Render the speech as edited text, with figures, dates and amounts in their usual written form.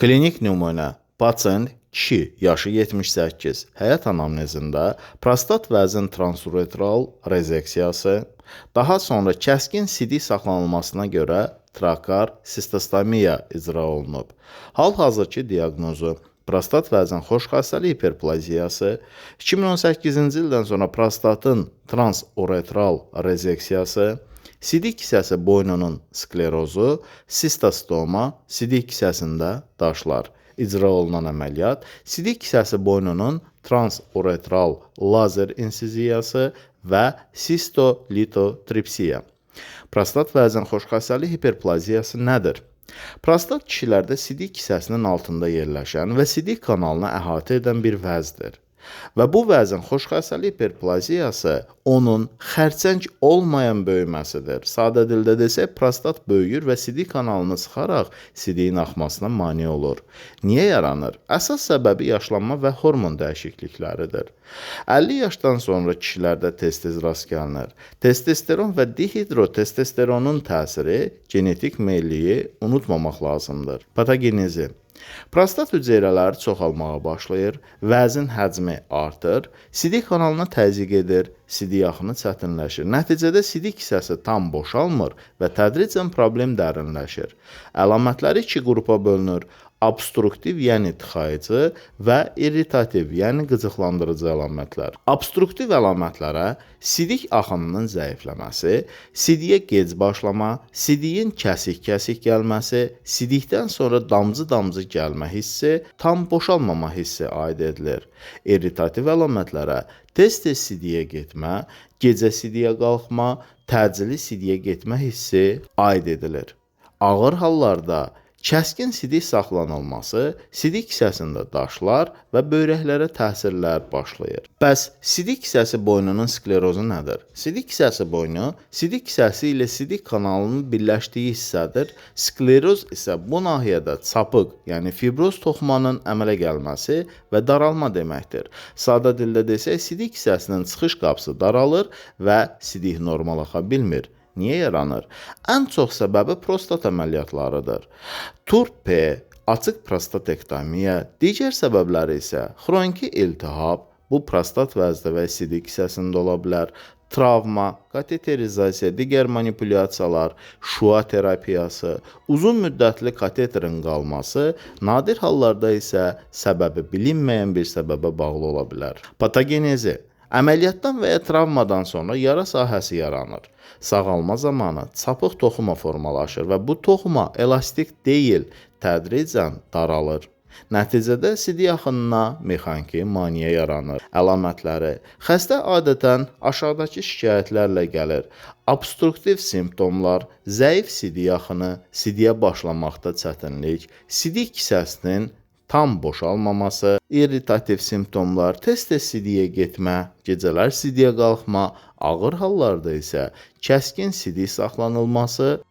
Klinik nümunə: pasient kişi, yaşı 78, həyat anamnezində prostat vəzin transuretral rezeksiyası, daha sonra kəskin sidik saxlanılmasına görə trakar sistostomiya icra olunub. Hal-hazırki diaqnozu: prostat vəzin xoşxassəli hiperplaziyası, 2018-ci ildən sonra prostatın transuretral rezeksiyası, sidik kisəsi boynunun sklerozu, sistostoma, sidik kisəsində daşlar. İcra olunan əməliyyat, sidik kisəsi boynunun transuretral lazer insiziyası və sistolitotripsiya. Prostat vəzin xoşxassəli hiperplaziyası nədir? Prostat kişilərdə sidik kisəsinin altında yerləşən və sidik kanalını əhatə edən bir vəzdir. Və bu vəzin xoşxassəli hiperplaziyası onun xərçəng olmayan böyüməsidir. Sadə dildə desək, prostat böyüyür və sidik kanalını sıxaraq sidiyin axmasına mane olur. Niyə yaranır? Əsas səbəbi yaşlanma və hormon dəyişiklikləridir. 50 yaşdan sonra kişilərdə tez-tez rast gəlinir. Testosteron və dihidrotestosteronun təsiri, genetik meylliyi unutmamaq lazımdır. Patogenezi: prostat hüceyrələri çoxalmağa başlayır, vəzin həcmi artır, sidik kanalına təzyiq edir, sidik axını çətinləşir. Nəticədə sidik kisəsi tam boşalmır və tədricən problem dərinləşir. Əlamətləri iki qrupa bölünür: obstruktiv, yəni tıxayıcı və irritativ, yəni qıcıqlandırıcı əlamətlər. Obstruktiv əlamətlərə sidik axınının zəifləməsi, sidiyə gec başlama, sidiyin kəsik-kəsik gəlməsi, sidikdən sonra damcı-damcı gəlmə hissi, tam boşalmama hissi aid edilir. İrritativ əlamətlərə tez-tez sidiyə getmə, gecə sidiyə qalxma, təcili sidiyə getmə hissi aid edilir. Ağır hallarda kəskin sidik saxlanılması, sidik kisəsində daşlar və böyrəklərə təsirlər başlayır. Bəs sidik kisəsi boynunun sklerozu nədir? Sidik kisəsi boynu, sidik kisəsi ilə sidik kanalının birləşdiyi hissədir. Skleroz isə bu nahiyədə çapıq, yəni fibroz toxumanın əmələ gəlməsi və daralma deməkdir. Sadə dildə desək, sidik kisəsinin çıxış qapısı daralır və sidik normal axa bilmir. Niyə yaranır? Ən çox səbəbi prostat əməliyyatlarıdır. TURP, açıq prostatektomiya, digər səbəbləri isə xroniki iltihab, bu prostat vəzdə və sidik kisəsində ola bilər, travma, kateterizasiya, digər manipulyasiyalar, şua terapiyası, uzun müddətli kateterin qalması, nadir hallarda isə səbəbi bilinməyən bir səbəbə bağlı ola bilər. Patogenezi: əməliyyatdan və ya travmadan sonra yara sahəsi yaranır. Sağalma zamanı çapıq toxuma formalaşır və bu toxuma elastik deyil, tədricən daralır. Nəticədə sidik axınına mexaniki maneə yaranır. Əlamətləri: xəstə adətən aşağıdakı şikayətlərlə gəlir: obstruktiv simptomlar, zəif sidik axını, sidiyə başlamaqda çətinlik, sidik kisəsinin tam boşalmaması, irritativ simptomlar, tez-tez sidiyə getmə, gecələr sidiyə qalxma, ağır hallarda isə kəskin sidik saxlanılması